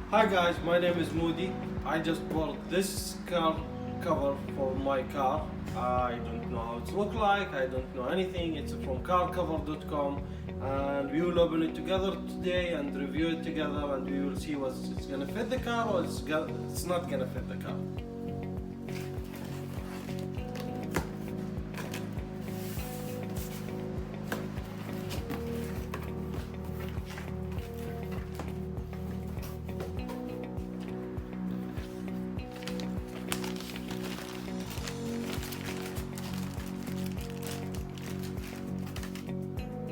Hi guys, my name is Moody. I just bought this car cover for my car. I don't know how it looks like, I don't know anything. It's from carcover.com and we will open it together today and review it together, and we will see what's it's gonna fit the car or it's not gonna fit the car.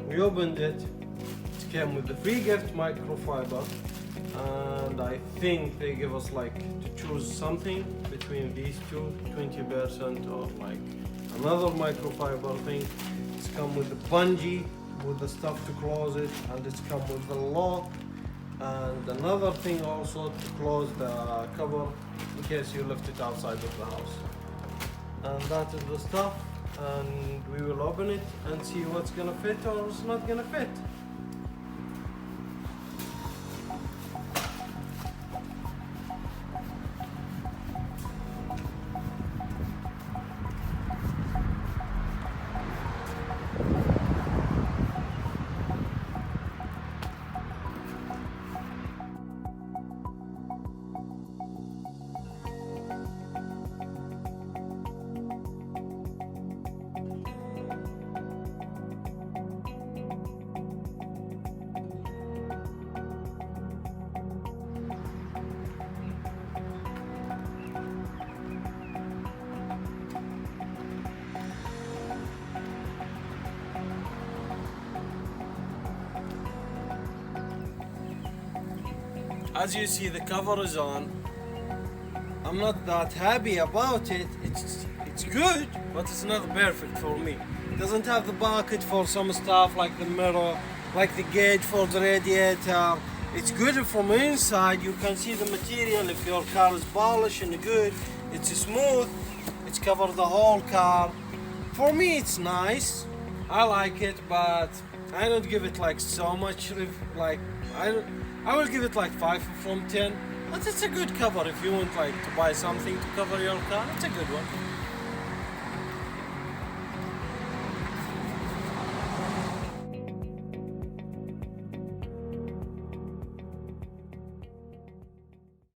We opened it. It came with the free gift microfiber, and I think they give us like to choose something between these two, 20% or like another microfiber thing. It's come with the bungee with the stuff to close it, and it's come with the lock and another thing also to close the cover in case you left it outside of the house. And that is the stuff, and we will open it and see what's gonna fit or it's not gonna fit. As you see, the cover is on. I'm not that happy about it. It's good, but it's not perfect for me. It doesn't have the bucket for some stuff like the mirror, like the gauge for the radiator. It's good from inside. You can see the material. If your car is polished and good, it's smooth. It's covered the whole car. For me, it's nice. I like it, but I don't give it like so much. I will give it like 5 from 10. But it's a good cover if you want like to buy something to cover your car. It's a good one.